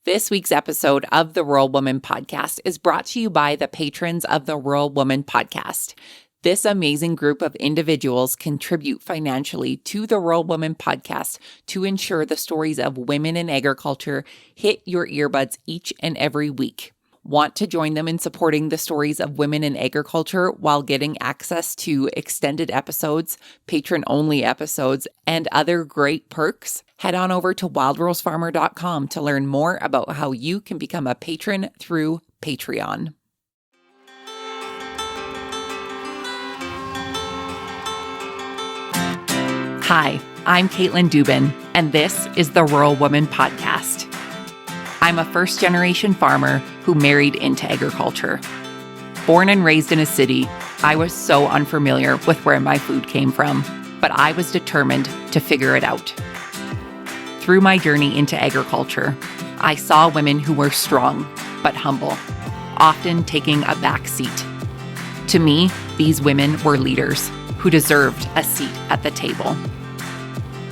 This week's episode of the Rural Woman Podcast is brought to you by the patrons of the Rural Woman Podcast. This amazing group of individuals contribute financially to the Rural Woman Podcast to ensure the stories of women in agriculture hit your earbuds each and every week. Want to join them in supporting the stories of women in agriculture while getting access to extended episodes, patron-only episodes, and other great perks? Head on over to wildrosefarmer.com to learn more about how you can become a patron through Patreon. Hi, I'm Caitlin Dubin, and this is the Rural Woman Podcast. I'm a first-generation farmer who married into agriculture. Born and raised in a city, I was so unfamiliar with where my food came from, but I was determined to figure it out. Through my journey into agriculture, I saw women who were strong but humble, often taking a back seat. To me, these women were leaders who deserved a seat at the table.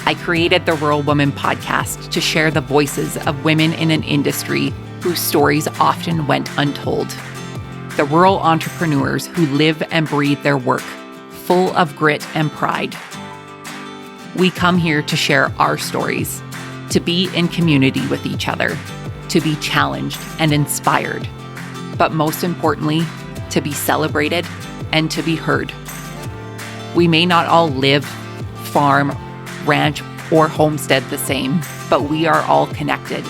I created the Rural Woman Podcast to share the voices of women in an industry whose stories often went untold. The rural entrepreneurs who live and breathe their work, full of grit and pride. We come here to share our stories, to be in community with each other, to be challenged and inspired, but most importantly, to be celebrated and to be heard. We may not all live, farm, ranch, or homestead the same, but we are all connected.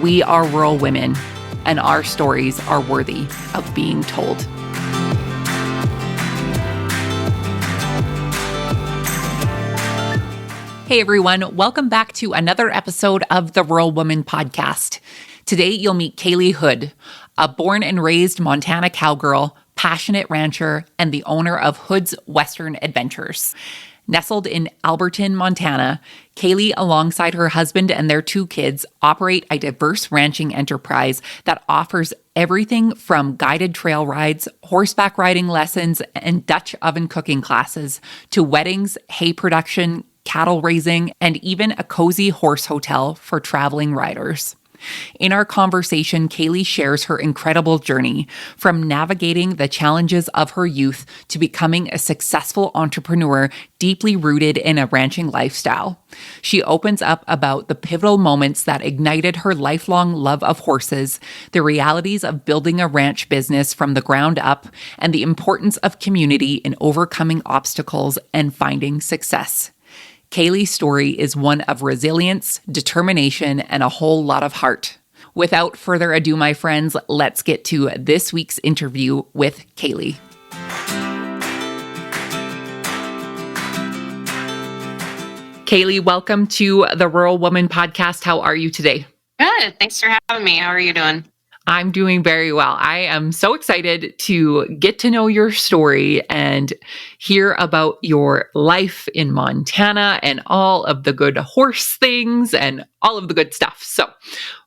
We are rural women, and our stories are worthy of being told. Hey everyone, welcome back to another episode of the Rural Woman Podcast. Today you'll meet Kailey Hood, a born and raised Montana cowgirl, passionate rancher, and the owner of Hood's Western Adventures. Nestled in Alberton, Montana, Kailey, alongside her husband and their 2 kids, operate a diverse ranching enterprise that offers everything from guided trail rides, horseback riding lessons, and Dutch oven cooking classes to weddings, hay production, cattle raising, and even a cozy horse hotel for traveling riders. In our conversation, Kailey shares her incredible journey from navigating the challenges of her youth to becoming a successful entrepreneur deeply rooted in a ranching lifestyle. She opens up about the pivotal moments that ignited her lifelong love of horses, the realities of building a ranch business from the ground up, and the importance of community in overcoming obstacles and finding success. Kailey's story is one of resilience, determination, and a whole lot of heart. Without further ado, my friends, let's get to this week's interview with Kailey. Kailey, welcome to the Rural Woman Podcast. How are you today? Good. Thanks for having me. How are you doing? I'm doing very well. I am so excited to get to know your story and hear about your life in Montana and all of the good horse things and all of the good stuff. So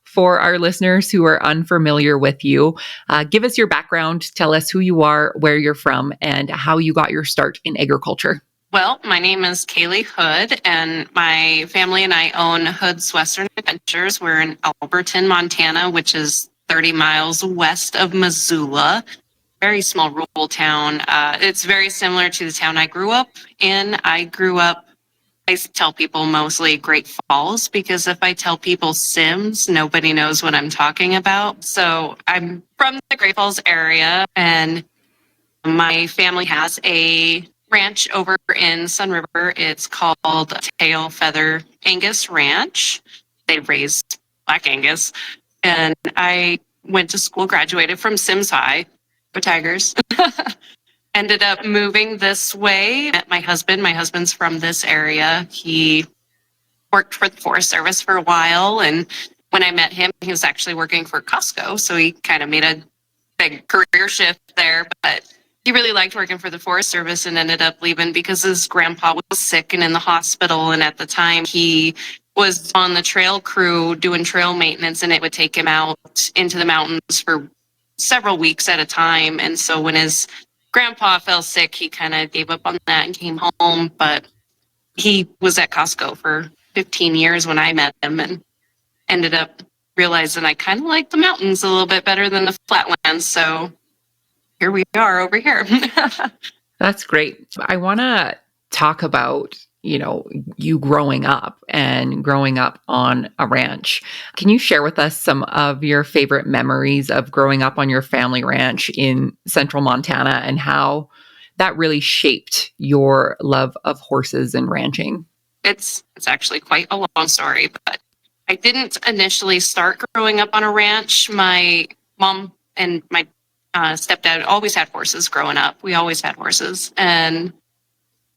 for our listeners who are unfamiliar with you, give us your background, tell us who you are, where you're from, and how you got your start in agriculture. Well, my name is Kailey Hood, and my family and I own Hood's Western Adventures. We're in Alberton, Montana, which is 30 miles west of Missoula. Very small rural town. It's very similar to the town I grew up in. I tell people mostly Great Falls, because if I tell people Sims, nobody knows what I'm talking about. So I'm from the Great Falls area, and my family has a ranch over in Sun River. It's called Tail Feather Angus Ranch. They raise Black Angus. And I went to school, graduated from Sims High for Tigers. Ended up moving this way. Met my husband. My husband's from this area. He worked for the Forest Service for a while. And when I met him, he was actually working for Costco. So he kind of made a big career shift there. But he really liked working for the Forest Service and ended up leaving because his grandpa was sick and in the hospital. And at the time, he was on the trail crew doing trail maintenance, and it would take him out into the mountains for several weeks at a time. And so when his grandpa fell sick, he kind of gave up on that and came home. But he was at Costco for 15 years when I met him, and ended up realized that I kind of like the mountains a little bit better than the flatlands. So here we are over here. That's great. I want to talk about, you growing up and growing up on a ranch. Can you share with us some of your favorite memories of growing up on your family ranch in central Montana and how that really shaped your love of horses and ranching? It's actually quite a long story, but I didn't initially start growing up on a ranch. My mom and my stepdad always had horses growing up. We always had horses. And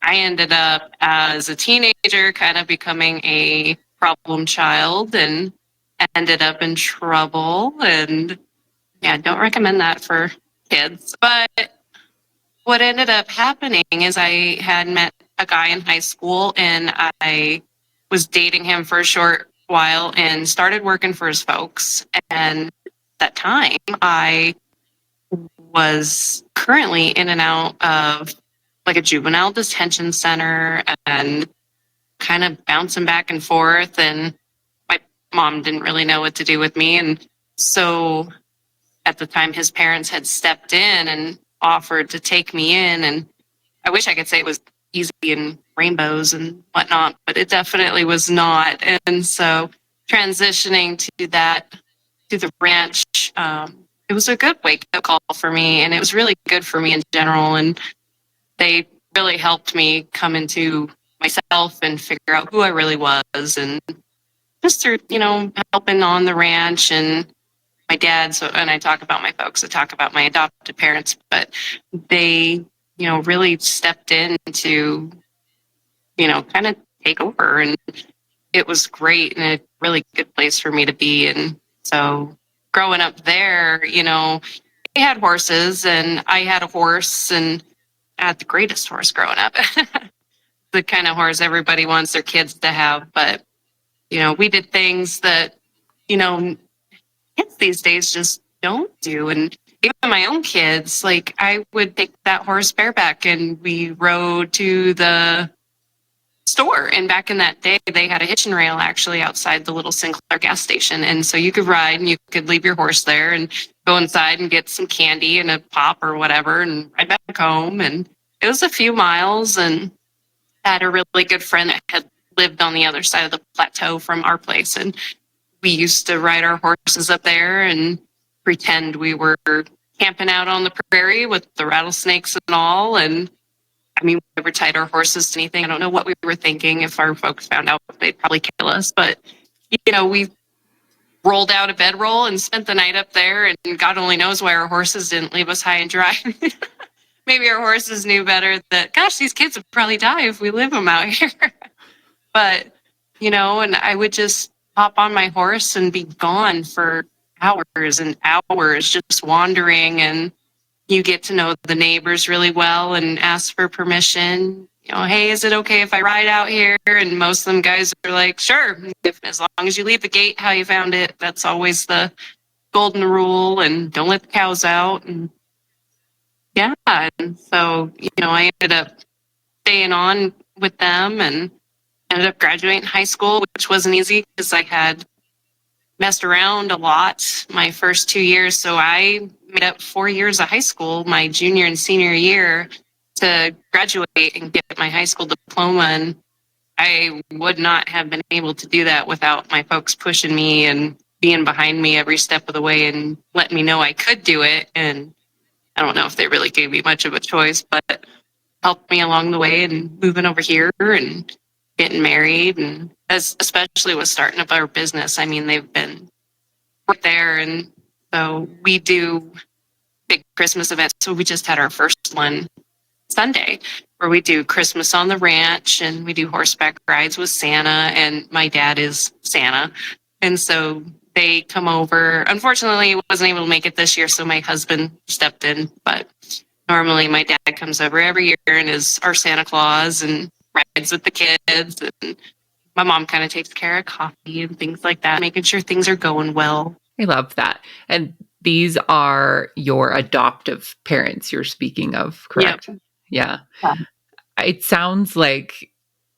I ended up as a teenager kind of becoming a problem child and ended up in trouble. And yeah, don't recommend that for kids. But what ended up happening is I had met a guy in high school and I was dating him for a short while and started working for his folks. And at that time, I was currently in and out of like a juvenile detention center and kind of bouncing back and forth. And my mom didn't really know what to do with me. And so at the time, his parents had stepped in and offered to take me in. And I wish I could say it was easy and rainbows and whatnot, but it definitely was not. And so transitioning to the ranch, it was a good wake up call for me. And it was really good for me in general. And they really helped me come into myself and figure out who I really was. And just through, helping on the ranch and my dad. So, and I talk about my folks, I talk about my adopted parents, but they, really stepped in to, kind of take over. And it was great and a really good place for me to be. And so growing up there, they had horses and I had a horse and I had the greatest horse growing up. The kind of horse everybody wants their kids to have. But, we did things that, kids these days just don't do. And even my own kids, like I would take that horse bareback and we rode to the store. And back in that day, they had a hitching rail actually outside the little Sinclair gas station. And so you could ride and you could leave your horse there and go inside and get some candy and a pop or whatever and ride back home. And it was a few miles. And I had a really good friend that had lived on the other side of the plateau from our place. And we used to ride our horses up there and pretend we were camping out on the prairie with the rattlesnakes and all. And I mean, we never tied our horses to anything. I don't know what we were thinking. If our folks found out, they'd probably kill us. But, we rolled out a bedroll and spent the night up there. And God only knows why our horses didn't leave us high and dry. Maybe our horses knew better that, gosh, these kids would probably die if we leave them out here. But, and I would just hop on my horse and be gone for hours and hours, just wandering. And you get to know the neighbors really well and ask for permission. Hey, is it okay if I ride out here? And most of them guys are like, sure, as long as you leave the gate how you found it. That's always the golden rule. And don't let the cows out. And yeah, and so, I ended up staying on with them and ended up graduating high school, which wasn't easy because I had messed around a lot my first 2 years. So I made up 4 years of high school, my junior and senior year, to graduate and get my high school diploma. And I would not have been able to do that without my folks pushing me and being behind me every step of the way and letting me know I could do it. And I don't know if they really gave me much of a choice, but helped me along the way and moving over here and getting married. And especially with starting up our business, I mean, they've been right there. And so we do big Christmas events. So we just had our first one Sunday where we do Christmas on the ranch and we do horseback rides with Santa. And my dad is Santa. And so they come over. Unfortunately, I wasn't able to make it this year, so my husband stepped in. But normally my dad comes over every year and is our Santa Claus and rides with the kids. And my mom kind of takes care of coffee and things like that, making sure things are going well. I love that. And these are your adoptive parents you're speaking of, correct? Yep. Yeah. It sounds like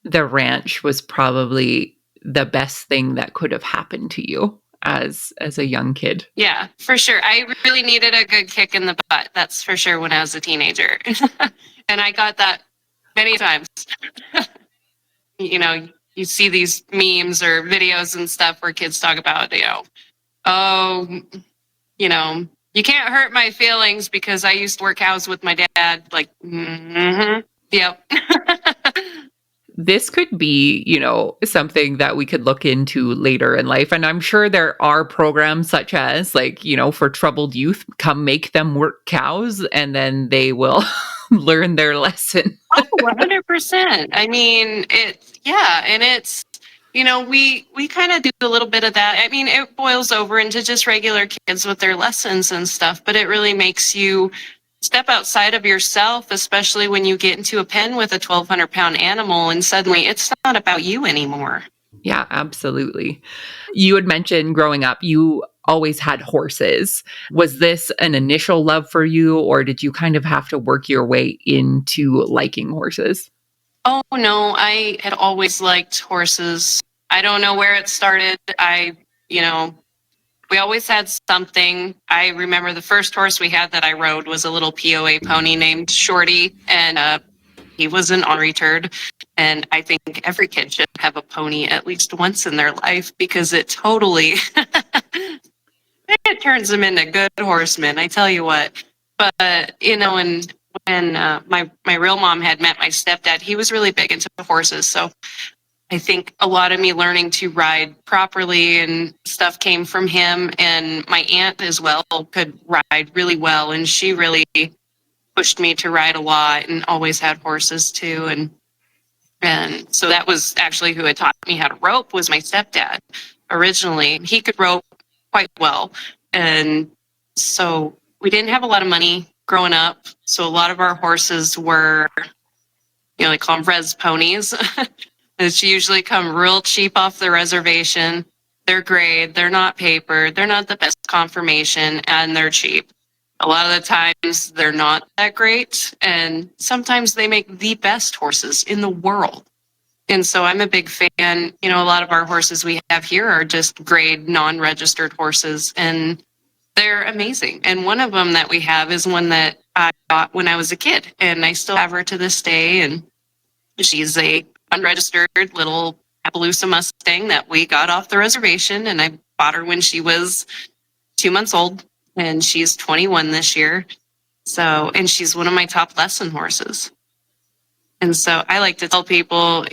the ranch was probably the best thing that could have happened to you as a young kid. Yeah, for sure. I really needed a good kick in the butt. That's for sure when I was a teenager. And I got that many times. You know, you see these memes or videos and stuff where kids talk about, oh, you can't hurt my feelings because I used to work cows with my dad. Like, yep. This could be, something that we could look into later in life. And I'm sure there are programs such as, like, for troubled youth, come make them work cows and then they will learn their lesson. Oh, 100%. I mean, and it's, we kind of do a little bit of that. I mean, it boils over into just regular kids with their lessons and stuff, but it really makes you step outside of yourself, especially when you get into a pen with a 1,200-pound animal and suddenly it's not about you anymore. Yeah, absolutely. You had mentioned growing up, you always had horses. Was this an initial love for you, or did you kind of have to work your way into liking horses? Oh, no, I had always liked horses. I don't know where it started. We always had something. I remember the first horse we had that I rode was a little POA pony named Shorty, and he was an ornery turd. And I think every kid should have a pony at least once in their life because it totally it turns them into good horsemen. I tell you what. But and when my real mom had met my stepdad, he was really big into horses. So I think a lot of me learning to ride properly and stuff came from him. And my aunt as well could ride really well. And she really pushed me to ride a lot and always had horses too. And so that was actually who had taught me how to rope was my stepdad originally. He could rope quite well. And so we didn't have a lot of money growing up. So a lot of our horses were, they call them res ponies. It's usually come real cheap off the reservation. They're grade, they're not paper, they're not the best conformation, and they're cheap. A lot of the times they're not that great, and sometimes they make the best horses in the world. And so I'm a big fan. A lot of our horses we have here are just grade non-registered horses, and they're amazing. And one of them that we have is one that I got when I was a kid, and I still have her to this day. And she's a unregistered little Appaloosa Mustang that we got off the reservation, and I bought her when she was 2 months old, and she's 21 this year. So, and she's one of my top lesson horses. And so I like to tell people,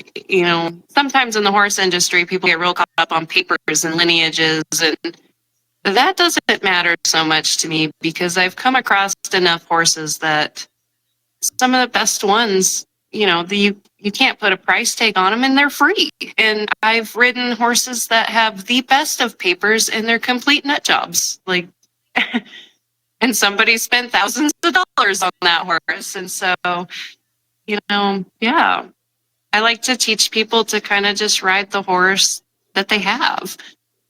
sometimes in the horse industry, people get real caught up on papers and lineages, and that doesn't matter so much to me because I've come across enough horses that some of the best ones, you can't put a price tag on them and they're free. And I've ridden horses that have the best of papers and they're complete nut jobs. Like, and somebody spent thousands of dollars on that horse. And so, yeah, I like to teach people to kind of just ride the horse that they have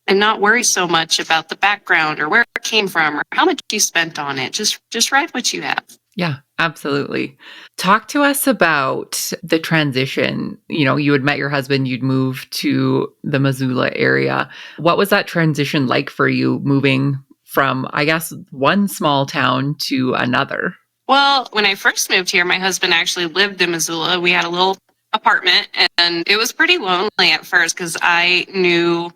and not worry so much about the background or where it came from or how much you spent on it. Just ride what you have. Yeah, absolutely. Talk to us about the transition. You had met your husband, you'd moved to the Missoula area. What was that transition like for you moving from, I guess, one small town to another? Well, when I first moved here, my husband actually lived in Missoula. We had a little apartment and it was pretty lonely at first because I knew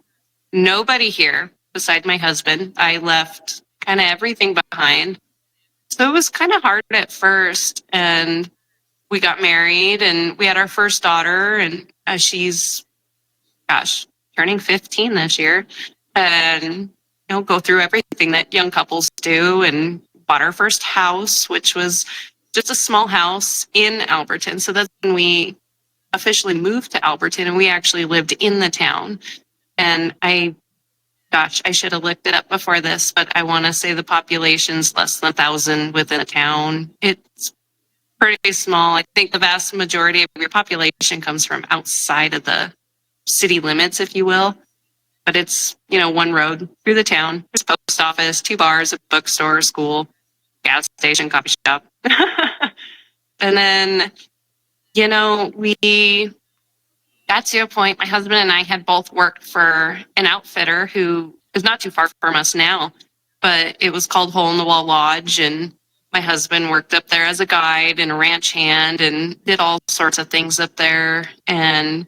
nobody here beside my husband. I left kind of everything behind. So it was kind of hard at first. And we got married and we had our first daughter, and she's, turning 15 this year. And, go through everything that young couples do, and bought our first house, which was just a small house in Alberton. So that's when we officially moved to Alberton, and we actually lived in the town. And I should have looked it up before this, but I want to say the population's less than 1,000 within a town. It's pretty small. I think the vast majority of your population comes from outside of the city limits, if you will. But it's, one road through the town. There's a post office, 2 bars, a bookstore, school, gas station, coffee shop. And then, we got to a point, my husband and I had both worked for an outfitter who is not too far from us now, but it was called Hole in the Wall Lodge. And my husband worked up there as a guide and a ranch hand and did all sorts of things up there. And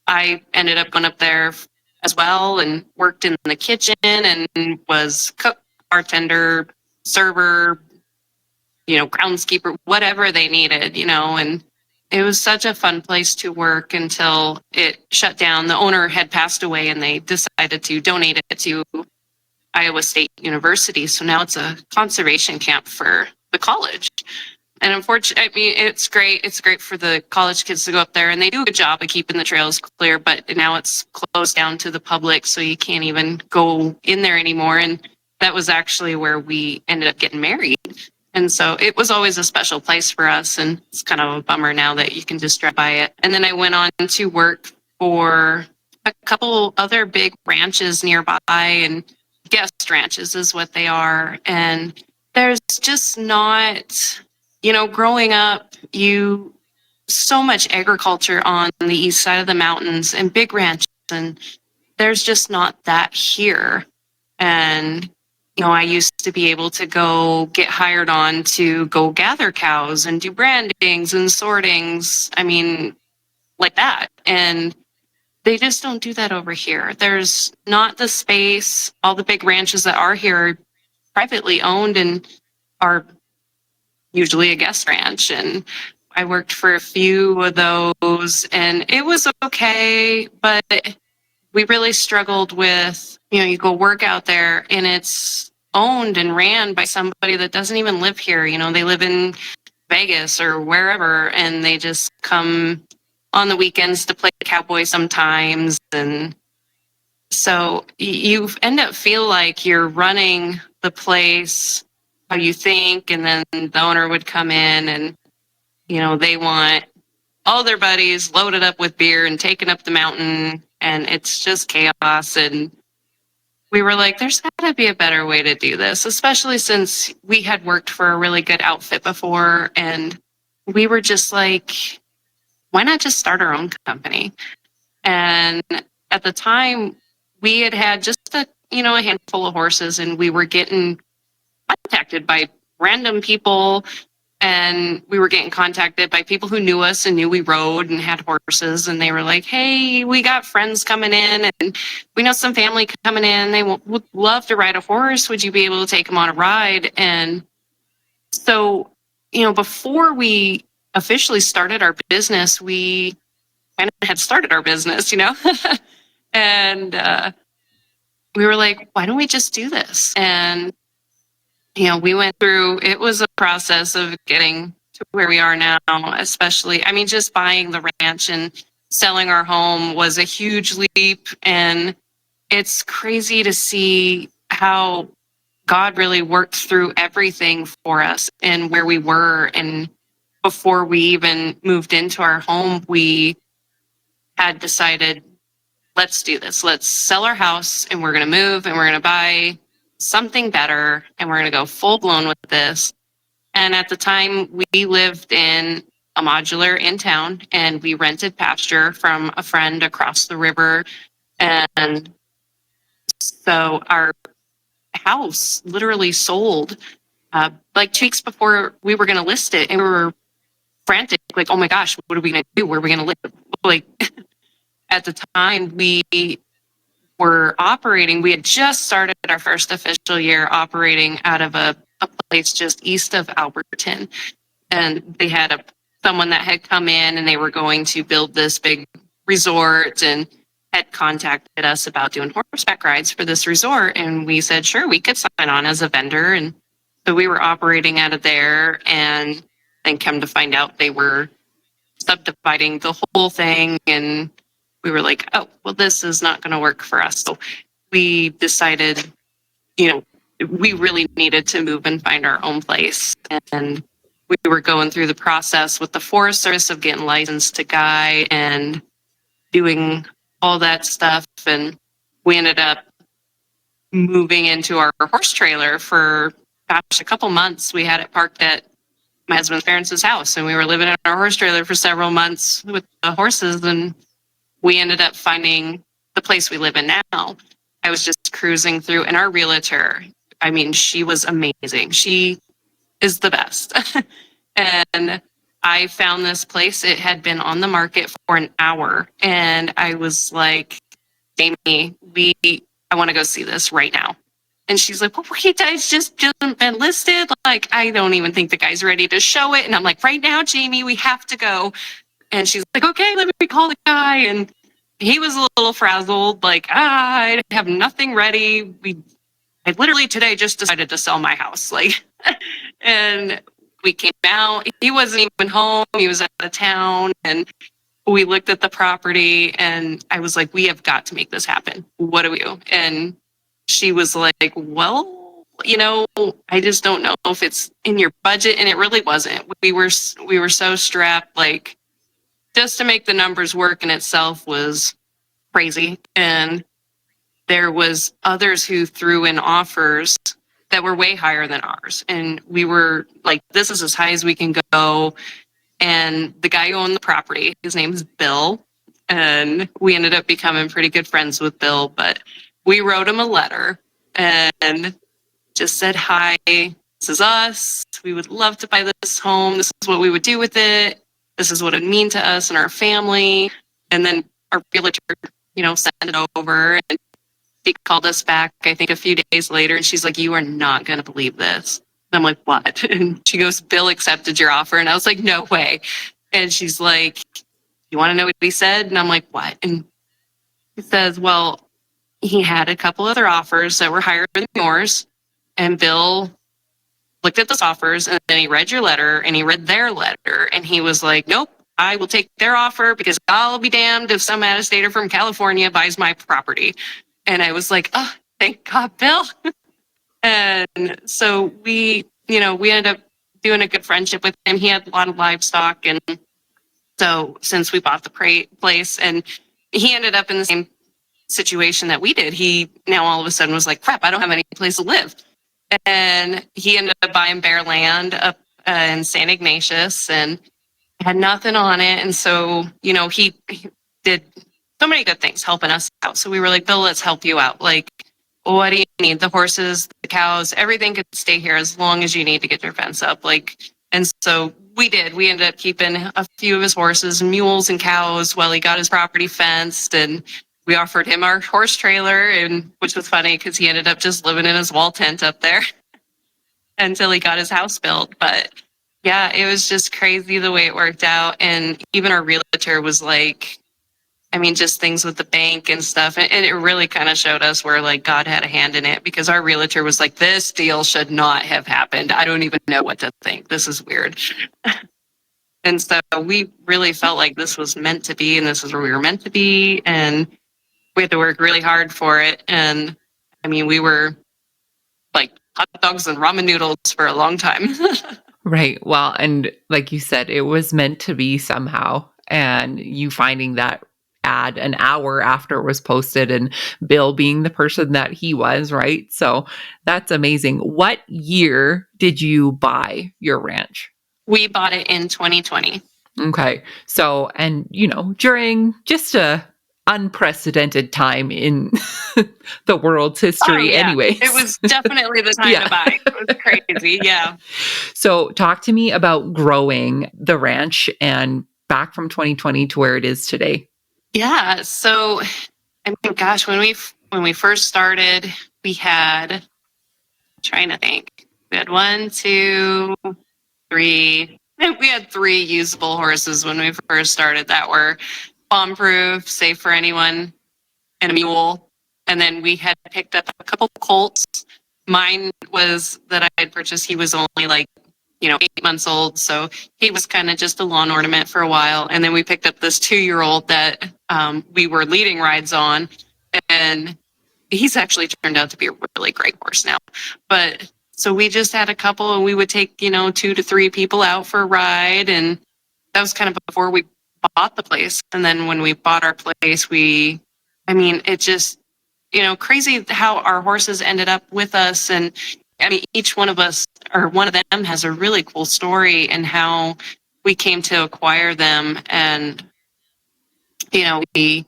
I ended up going up there as well and worked in the kitchen and was cook, bartender, server, groundskeeper, whatever they needed, and it was such a fun place to work until it shut down. The owner had passed away and they decided to donate it to Iowa State University. So now it's a conservation camp for the college. And unfortunately, I mean, it's great. It's great for the college kids to go up there, and they do a good job of keeping the trails clear, but now it's closed down to the public, so you can't even go in there anymore. And that was actually where we ended up getting married. And so it was always a special place for us, and it's kind of a bummer now that you can just drive by it. And then I went on to work for a couple other big ranches nearby, and guest ranches is what they are. And there's just not, growing up, so much agriculture on the east side of the mountains and big ranches, and there's just not that here. And I used to be able to go get hired on to go gather cows and do brandings and sortings. I mean, like that. And they just don't do that over here. There's not the space. All the big ranches that are here are privately owned and are usually a guest ranch. And I worked for a few of those, and it was okay, but we really struggled with, you go work out there and it's owned and ran by somebody that doesn't even live here. They live in Vegas or wherever, and they just come on the weekends to play cowboy sometimes. And so you end up feel like you're running the place how you think, and then the owner would come in and, they want all their buddies loaded up with beer and taken up the mountain, and it's just chaos. And we were like, there's got to be a better way to do this, especially since we had worked for a really good outfit before. And we were just like, why not just start our own company? And at the time, we had just a handful of horses, and we were getting contacted by random people. And we were getting contacted by people who knew us and knew we rode and had horses. And they were like, hey, we got friends coming in, and we know some family coming in. They would love to ride a horse. Would you be able to take them on a ride? And so, before we officially started our business, we kind of had started our business, and we were like, why don't we just do this? And we went through, it was a process of getting to where we are now, especially, just buying the ranch and selling our home was a huge leap. And it's crazy to see how God really worked through everything for us and where we were. And before we even moved into our home, we had decided, let's do this. Let's sell our house, and we're going to move, and we're going to buy something better, and we're going to go full blown with this. And at the time, we lived in a modular in town, and we rented pasture from a friend across the river. And so our house literally sold like 2 weeks before we were going to list it. And we were frantic, like, oh my gosh, what are we going to do? Where are we going to live? Like, at the time, we were operating, we had just started our first official year operating out of a place just east of Alberton. And they had someone that had come in, and they were going to build this big resort, and had contacted us about doing horseback rides for this resort. And we said, sure, we could sign on as a vendor. And so we were operating out of there, and then come to find out they were subdividing the whole thing. And we were like, oh, well, this is not going to work for us. So we decided, we really needed to move and find our own place. And we were going through the process with the Forest Service of getting licensed to guide and doing all that stuff. And we ended up moving into our horse trailer for, a couple months. We had it parked at my husband's parents' house, and we were living in our horse trailer for several months with the horses. And we ended up finding the place we live in now. I was just cruising through, and our realtor, I mean, she was amazing. She is the best. And I found this place. It had been on the market for an hour. And I was like, Jamie, I want to go see this right now. And she's like, well, wait, it's just been listed. Like, I don't even think the guy's ready to show it. And I'm like, right now, Jamie, we have to go. And she's like, okay, let me call the guy. And he was a little frazzled, like, I have nothing ready. I literally today just decided to sell my house. Like, and we came out. He wasn't even home. He was out of town. And we looked at the property and I was like, we have got to make this happen. What do we do? And she was like, well, I just don't know if it's in your budget. And it really wasn't. We were so strapped, like, just to make the numbers work in itself was crazy. And there was others who threw in offers that were way higher than ours. And we were like, this is as high as we can go. And the guy who owned the property, his name is Bill. And we ended up becoming pretty good friends with Bill. But we wrote him a letter and just said, hi, this is us. We would love to buy this home. This is what we would do with it. This is what it would mean to us and our family. And then our realtor, sent it over. And she called us back, I think, a few days later. And she's like, you are not going to believe this. And I'm like, what? And she goes, Bill accepted your offer. And I was like, no way. And she's like, you want to know what he said? And I'm like, what? And he says, well, he had a couple other offers that were higher than yours. And Bill looked at those offers and then he read your letter and he read their letter. And he was like, nope, I will take their offer because I'll be damned if some out-of-stater from California buys my property. And I was like, oh, thank God, Bill. And so we ended up doing a good friendship with him. He had a lot of livestock. And so since we bought the place and he ended up in the same situation that we did, he now all of a sudden was like, crap, I don't have any place to live. And he ended up buying bare land up in St. Ignatius and had nothing on it. And so, he did so many good things helping us out. So we were like, Bill, let's help you out. Like, what do you need? The horses, the cows, everything could stay here as long as you need to get your fence up. And so we did. We ended up keeping a few of his horses and mules and cows while he got his property fenced. And we offered him our horse trailer, which was funny because he ended up just living in his wall tent up there until he got his house built. But yeah, it was just crazy the way it worked out. And even our realtor was like, just things with the bank and stuff. And it really kind of showed us where like God had a hand in it, because our realtor was like, this deal should not have happened. I don't even know what to think. This is weird. And so we really felt like this was meant to be, and this is where we were meant to be. And we had to work really hard for it. And we were like hot dogs and ramen noodles for a long time. Right. Well, and like you said, it was meant to be somehow. And you finding that ad an hour after it was posted and Bill being the person that he was, right? So that's amazing. What year did you buy your ranch? We bought it in 2020. Okay. So, and during just a unprecedented time in the world's history anyways. It was definitely the time to buy. It was crazy. Yeah. So talk to me about growing the ranch and back from 2020 to where it is today. Yeah. So, gosh, when we first started, we had, trying to think, we had 1, 2, 3. We had 3 usable horses when we first started that were bomb-proof, safe for anyone, and a mule. And then we had picked up a couple colts. Mine was that I had purchased. He was only like, 8 months old. So he was kind of just a lawn ornament for a while. And then we picked up this 2-year-old that we were leading rides on. And he's actually turned out to be a really great horse now. But so we just had a couple, and we would take, 2 to 3 people out for a ride. And that was kind of before we bought the place. And then when we bought our place, it just, crazy how our horses ended up with us. And each one of us, or one of them, has a really cool story and how we came to acquire them. And, we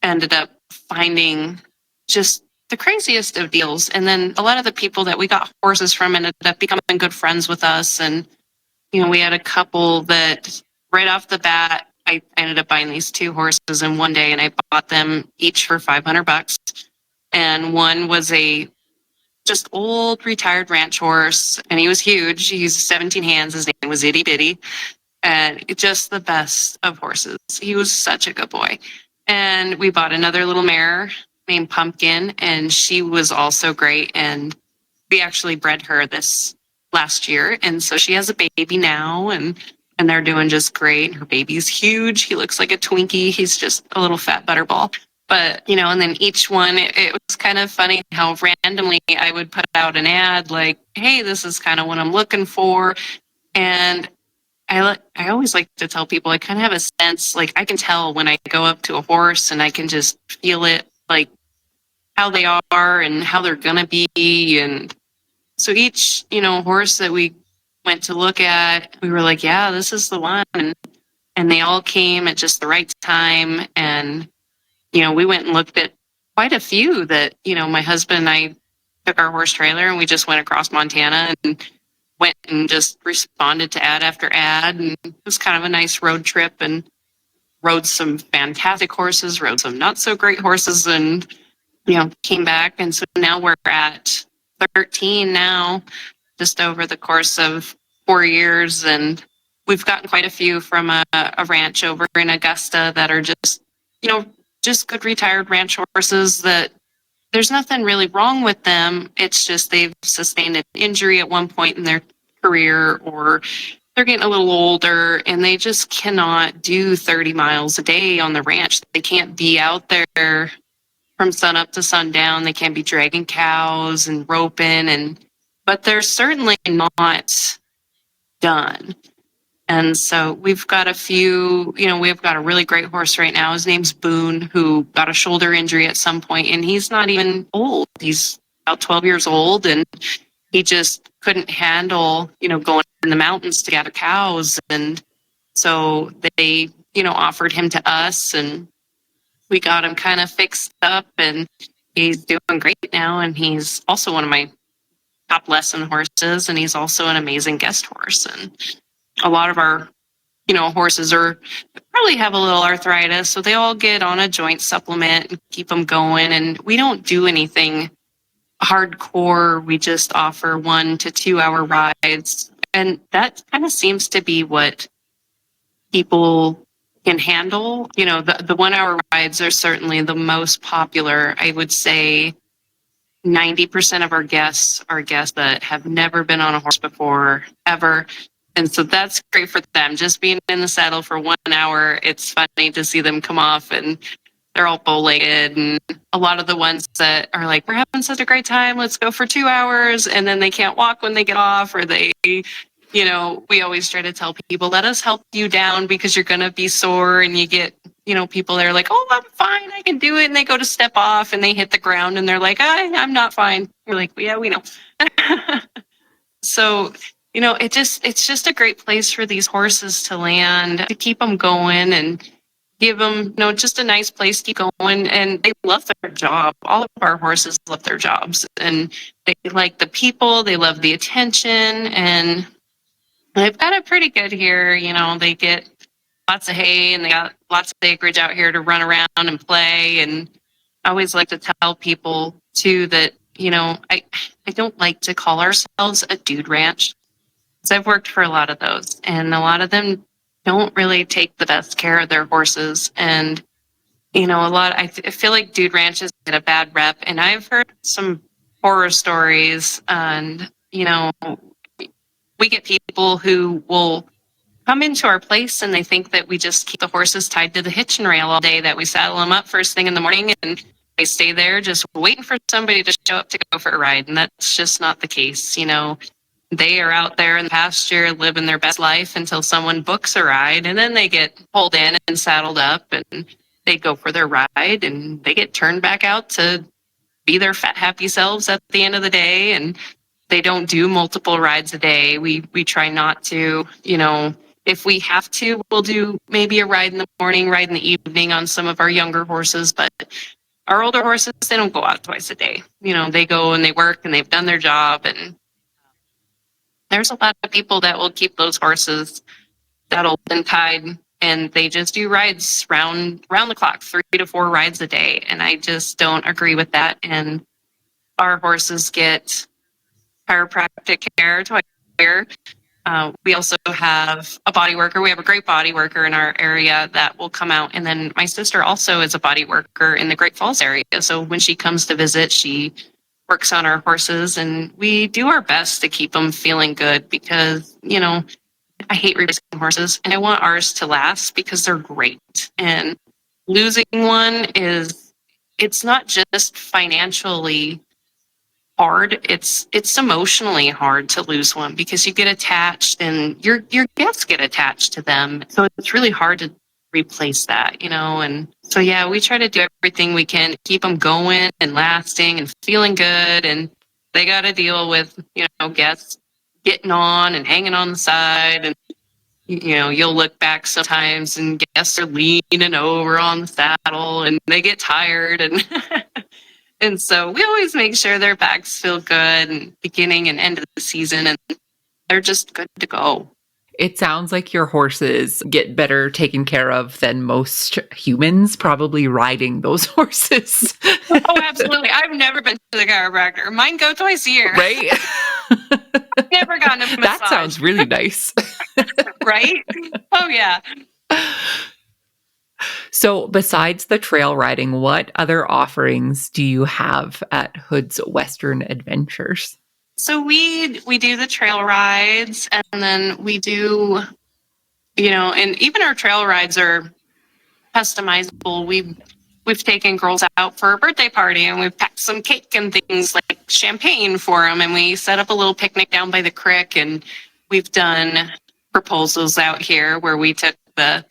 ended up finding just the craziest of deals. And then a lot of the people that we got horses from ended up becoming good friends with us. And, we had a couple that right off the bat, I ended up buying these two horses in one day, and I bought them each for $500. And one was a just old retired ranch horse, and he was huge. He's 17 hands. His name was Itty Bitty, and just the best of horses. He was such a good boy. And we bought another little mare named Pumpkin, and she was also great. And we actually bred her this last year, and so she has a baby now, and they're doing just great. Her baby's huge. He looks like a Twinkie. He's just a little fat butterball. But, and then each one, it was kind of funny how randomly I would put out an ad like, hey, this is kind of what I'm looking for. And I always like to tell people I kind of have a sense, like I can tell when I go up to a horse and I can just feel it, like how they are and how they're going to be. And so each, horse that we went to look at, we were like, yeah, this is the one. And they all came at just the right time. And we went and looked at quite a few that, my husband and I took our horse trailer and we just went across Montana and went and just responded to ad after ad. And it was kind of a nice road trip, and rode some fantastic horses, rode some not so great horses, and, came back. And so now we're at 13 now, just over the course of 4 years. And we've gotten quite a few from a ranch over in Augusta that are just, just good retired ranch horses that there's nothing really wrong with them. It's just they've sustained an injury at one point in their career, or they're getting a little older and they just cannot do 30 miles a day on the ranch. They can't be out there from sun up to sundown. They can't be dragging cows and roping, but they're certainly not done. And so we've got a few, we've got a really great horse right now. His name's Boone, who got a shoulder injury at some point, and he's not even old. He's about 12 years old, and he just couldn't handle, going in the mountains to gather cows. And so they, offered him to us, and we got him kind of fixed up, and he's doing great now. And he's also one of my top lesson horses, and he's also an amazing guest horse. And a lot of our, horses probably have a little arthritis, so they all get on a joint supplement and keep them going. And we don't do anything hardcore. We just offer 1 to 2 hour rides. And that kind of seems to be what people can handle. The 1 hour rides are certainly the most popular. I would say 90% of our guests are guests that have never been on a horse before, ever. And so that's great for them. Just being in the saddle for 1 hour, it's funny to see them come off and they're all bow-legged. And a lot of the ones that are like, we're having such a great time, let's go for 2 hours. And then they can't walk when they get off, or they, we always try to tell people, let us help you down because you're going to be sore. And you get, people that are like, oh, I'm fine, I can do it. And they go to step off and they hit the ground and they're like, I'm not fine. We're like, yeah, we know. So, it's just a great place for these horses to land, to keep them going and give them, just a nice place to keep going. And they love their job. All of our horses love their jobs, and they like the people, they love the attention, and they've got it pretty good here. They get lots of hay and they got lots of acreage out here to run around and play. And I always like to tell people too that, I don't like to call ourselves a dude ranch. I've worked for a lot of those, and a lot of them don't really take the best care of their horses. And, I feel like dude ranches get a bad rep, and I've heard some horror stories. And, we get people who will come into our place and they think that we just keep the horses tied to the hitching rail all day, that we saddle them up first thing in the morning and they stay there just waiting for somebody to show up to go for a ride. And that's just not the case. They are out there in the pasture living their best life until someone books a ride, and then they get pulled in and saddled up and they go for their ride and they get turned back out to be their fat, happy selves at the end of the day. And they don't do multiple rides a day. We try not to, if we have to, we'll do maybe a ride in the morning, ride in the evening on some of our younger horses, but our older horses, they don't go out twice a day. They go and they work and they've done their job. And there's a lot of people that will keep those horses saddled and tied, and they just do rides round the clock, 3 to 4 rides a day. And I just don't agree with that. And our horses get chiropractic care twice a year. We also have a body worker. We have a great body worker in our area that will come out. And then my sister also is a body worker in the Great Falls area. So when she comes to visit, she works on our horses, and we do our best to keep them feeling good because, I hate replacing horses and I want ours to last because they're great. And losing one it's not just financially hard, it's emotionally hard to lose one because you get attached and your guests get attached to them. So it's really hard to replace that, and so yeah, we try to do everything we can to keep them going and lasting and feeling good. And they got to deal with guests getting on and hanging on the side. And you'll look back sometimes and guests are leaning over on the saddle and they get tired. And and so we always make sure their backs feel good and beginning and end of the season, and they're just good to go. It sounds like your horses get better taken care of than most humans, probably riding those horses. Oh, absolutely. I've never been to the chiropractor. Mine go twice a year. Right? I've never gotten a massage. That sounds really nice. Right? Oh, yeah. So besides the trail riding, what other offerings do you have at Hood's Western Adventures? So we do the trail rides, and then we do, and even our trail rides are customizable. We've taken girls out for a birthday party, and we've packed some cake and things like champagne for them, and we set up a little picnic down by the creek, and we've done proposals out here where we took the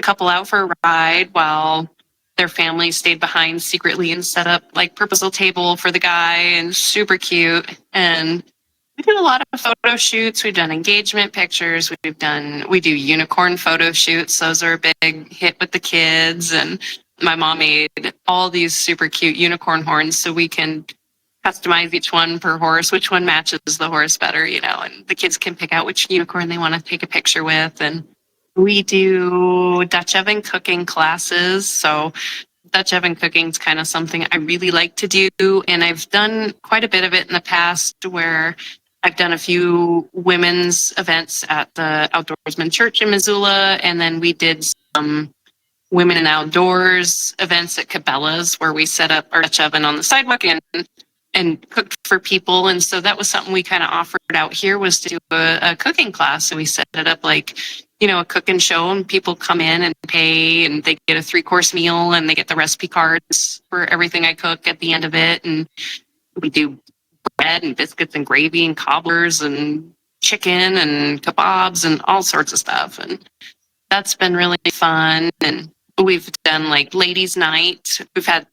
couple out for a ride while their family stayed behind secretly and set up like proposal table for the guy, and super cute. And we do a lot of photo shoots. We've done engagement pictures. We do unicorn photo shoots. Those are a big hit with the kids. And my mom made all these super cute unicorn horns so we can customize each one per horse, which one matches the horse better, and the kids can pick out which unicorn they want to take a picture with. And we do Dutch oven cooking classes. So Dutch oven cooking is kind of something I really like to do. And I've done quite a bit of it in the past where I've done a few women's events at the Outdoorsman Church in Missoula. And then we did some women in outdoors events at Cabela's where we set up our Dutch oven on the sidewalk and cooked for people. And so that was something we kind of offered out here, was to do a cooking class. And we set it up like, a cook and show, and people come in and pay, and they get a 3-course meal, and they get the recipe cards for everything I cook at the end of it. And we do bread and biscuits and gravy and cobblers and chicken and kebabs and all sorts of stuff. And that's been really fun. And we've done like ladies' night. We've had,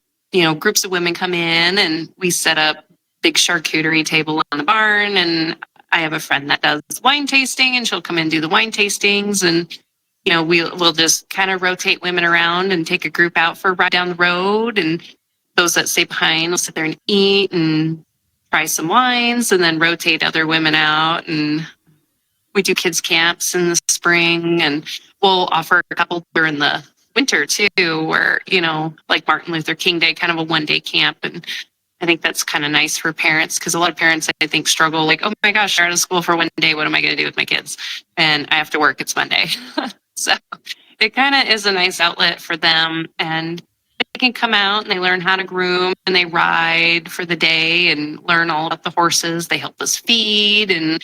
groups of women come in, and we set up big charcuterie table on the barn. And I have a friend that does wine tasting, and she'll come in and do the wine tastings. And, we'll just kind of rotate women around and take a group out for a ride down the road. And those that stay behind will sit there and eat and try some wines, and then rotate other women out. And we do kids camps in the spring, and we'll offer a couple during the winter too, where, like Martin Luther King Day, kind of a one-day camp. And I think that's kind of nice for parents, because a lot of parents, I think, struggle like, oh my gosh, I'm out of school for one day. What am I going to do with my kids? And I have to work. It's Monday. So it kind of is a nice outlet for them. And they can come out and they learn how to groom, and they ride for the day and learn all about the horses. They help us feed, and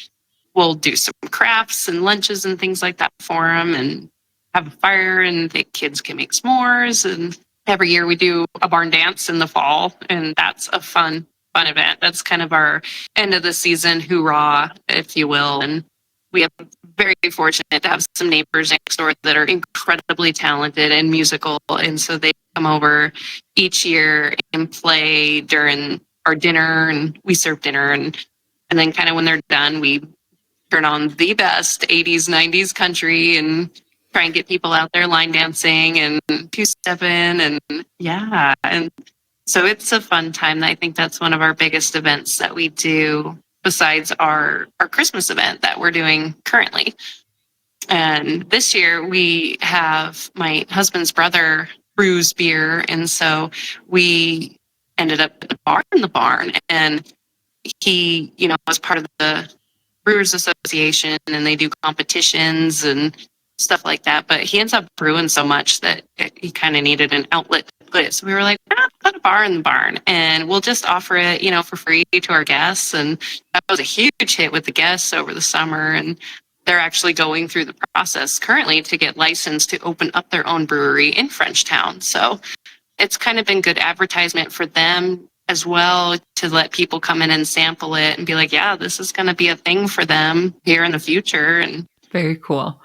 we'll do some crafts and lunches and things like that for them, and have a fire, and the kids can make s'mores. And every year we do a barn dance in the fall, and that's a fun event. That's kind of our end of the season hoorah, if you will. And we have very fortunate to have some neighbors next door that are incredibly talented and musical. And so they come over each year and play during our dinner, and we serve dinner. And then kind of when they're done, we turn on the best 80s, 90s country and try and get people out there line dancing and two-stepping. And yeah, and So it's a fun time. I think that's one of our biggest events that we do besides our Christmas event that we're doing currently. And this year we have my husband's brother brews beer. And so we ended up at a bar in the barn. And he, was part of the Brewers Association and they do competitions and stuff like that. But he ends up brewing so much that he kind of needed an outlet to put it. So we were like, put a bar in the barn and we'll just offer it, for free to our guests. And that was a huge hit with the guests over the summer. And they're actually going through the process currently to get licensed to open up their own brewery in Frenchtown. So it's kind of been good advertisement for them as well to let people come in and sample it and be like, yeah, this is going to be a thing for them here in the future. And very cool.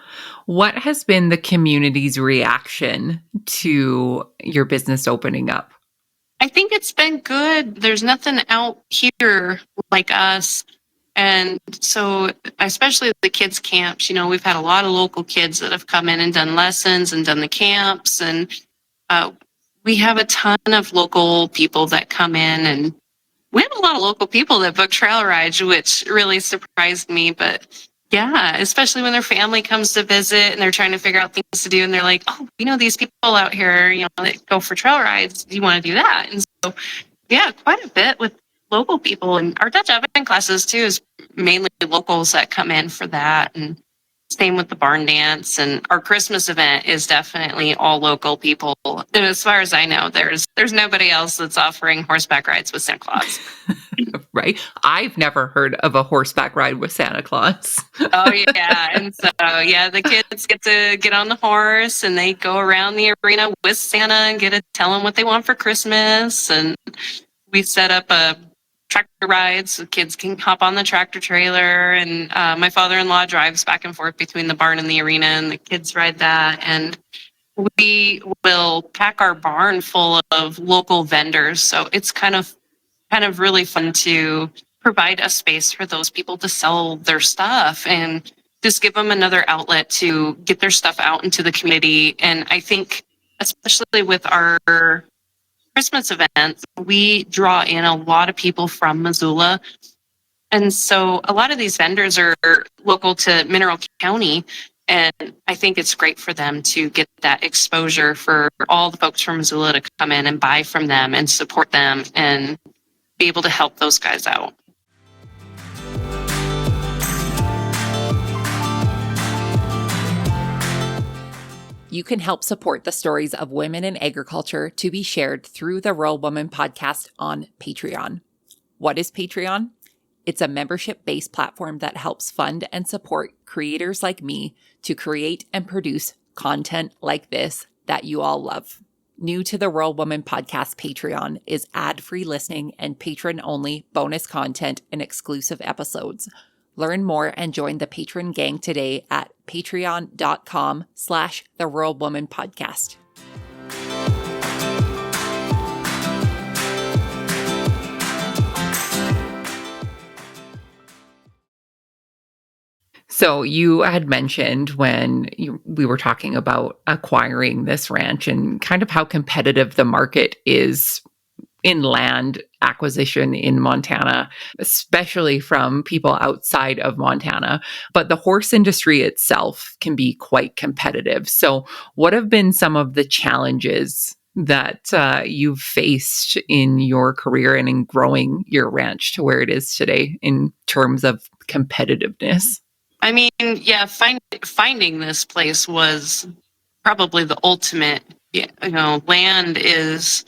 What has been the community's reaction to your business opening up? I think it's been good. There's nothing out here like us. And so, especially the kids' camps, we've had a lot of local kids that have come in and done lessons and done the camps. And we have a ton of local people that come in, and we have a lot of local people that book trail rides, which really surprised me. But yeah, especially when their family comes to visit and they're trying to figure out things to do. And they're like, oh, these people out here, that go for trail rides. Do you want to do that? And so, yeah, quite a bit with local people. And our Dutch oven classes too is mainly locals that come in for that. And same with the barn dance. And our Christmas event is definitely all local people. And as far as I know, there's nobody else that's offering horseback rides with Santa Claus. Right. I've never heard of a horseback ride with Santa Claus. Oh, yeah. And so, yeah, the kids get to get on the horse and they go around the arena with Santa and get to tell him what they want for Christmas. And we set up a tractor ride so kids can hop on the tractor trailer. And my father-in-law drives back and forth between the barn and the arena, and the kids ride that. And we will pack our barn full of local vendors. So it's kind of really fun to provide a space for those people to sell their stuff and just give them another outlet to get their stuff out into the community. And I think, especially with our Christmas events, we draw in a lot of people from Missoula. And so a lot of these vendors are local to Mineral County. And I think it's great for them to get that exposure for all the folks from Missoula to come in and buy from them and support them and be able to help those guys out. You can help support the stories of women in agriculture to be shared through the Rural Woman podcast on Patreon. What is Patreon? It's a membership-based platform that helps fund and support creators like me to create and produce content like this that you all love. New to the Rural Woman podcast Patreon is ad-free listening and patron-only bonus content and exclusive episodes. Learn more and join the patron gang today at patreon.com/The Rural Woman Podcast. So you had mentioned when we were talking about acquiring this ranch and kind of how competitive the market is in land acquisition in Montana, especially from people outside of Montana. But the horse industry itself can be quite competitive. So what have been some of the challenges that you've faced in your career and in growing your ranch to where it is today in terms of competitiveness? I mean, yeah, finding this place was probably the ultimate. Land is,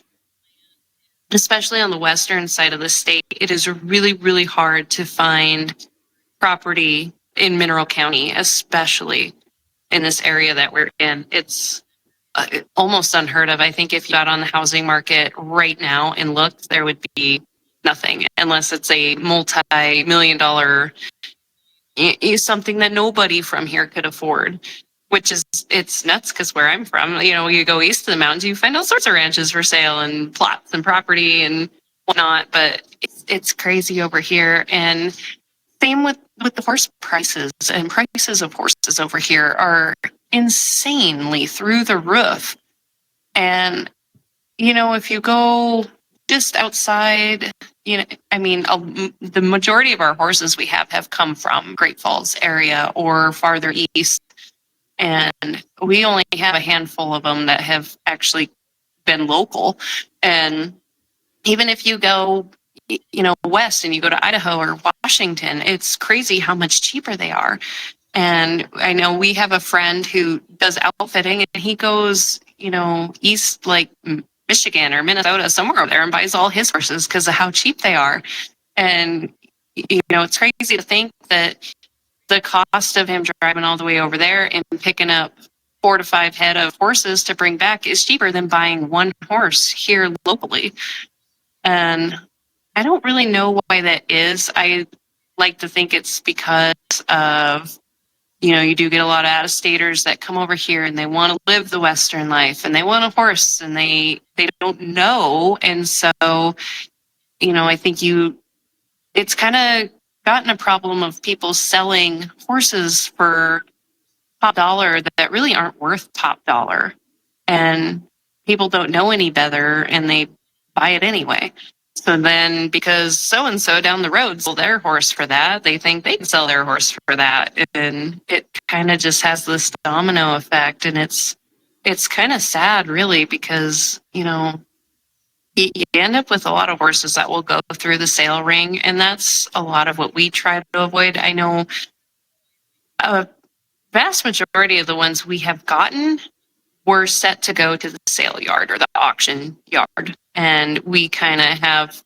especially on the western side of the state, it is really, really hard to find property in Mineral County, especially in this area that we're in. It's almost unheard of. I think if you got on the housing market right now and looked, there would be nothing unless it's a multi-million-dollar something that nobody from here could afford, which is, it's nuts because where I'm from, you go east of the mountains, you find all sorts of ranches for sale and plots and property and whatnot, but it's crazy over here. And same with the horse prices, and prices of horses over here are insanely through the roof. And, if you go just outside, the majority of our horses we have come from Great Falls area or farther east. And we only have a handful of them that have actually been local. And even if you go, west and you go to Idaho or Washington, it's crazy how much cheaper they are. And I know we have a friend who does outfitting, and he goes, east, like Michigan or Minnesota, somewhere over there, and buys all his horses because of how cheap they are. And, it's crazy to think that the cost of him driving all the way over there and picking up 4 to 5 head of horses to bring back is cheaper than buying one horse here locally. And I don't really know why that is. I like to think it's because of, you do get a lot of out-of-staters that come over here and they want to live the Western life and they want a horse and they don't know. And so, I think it's kind of gotten a problem of people selling horses for top dollar that really aren't worth top dollar. And people don't know any better and they buy it anyway. So then because so-and-so down the road sold their horse for that, they think they can sell their horse for that. And it kind of just has this domino effect. And it's kind of sad, really, because, you end up with a lot of horses that will go through the sale ring. And that's a lot of what we try to avoid. I know a vast majority of the ones we have gotten were set to go to the sale yard or the auction yard. And we kind of have